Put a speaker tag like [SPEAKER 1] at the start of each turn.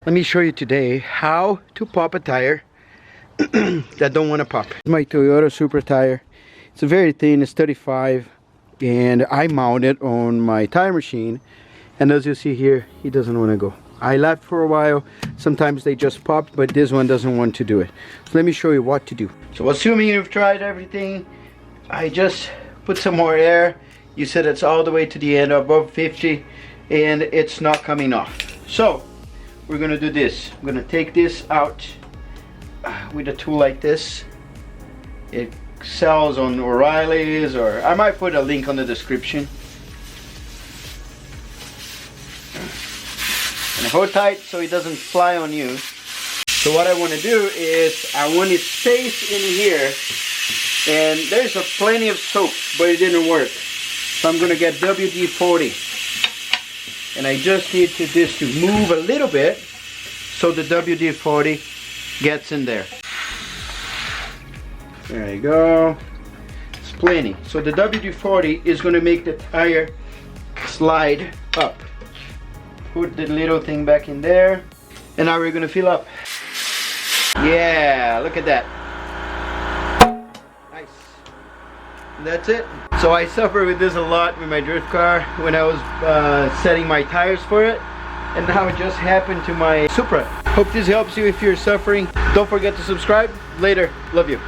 [SPEAKER 1] Let me show you today how to pop a tire that don't want to pop. My Toyota Supra tire. It's very thin, it's 35, and I mount it on my tire machine, and as you see here, it doesn't want to go. I left for a while. Sometimes they just pop, but this one doesn't want to do it. So let me show you what to do. So assuming you've tried everything, I just put some more air. You said it's all the way to the end, above 50, and it's not coming off. So we're gonna do this. I'm gonna take this out with a tool like this. It sells on O'Reilly's, or I might put a link on the description. And hold tight so it doesn't fly on you. So what I want to do is I want it safe in here, and there's plenty of soap, but it didn't work. So I'm gonna get WD-40. And I just need this to move a little bit so the WD-40 gets in there. There you go. It's plenty. So the WD-40 is going to make the tire slide up. Put the little thing back in there. And now we're going to fill up. Yeah, look at that. Nice. That's it. So I suffer with this a lot with my drift car when I was setting my tires for it, and now it just happened to my Supra. Hope this helps you if you're suffering. Don't forget to subscribe. Later. Love you.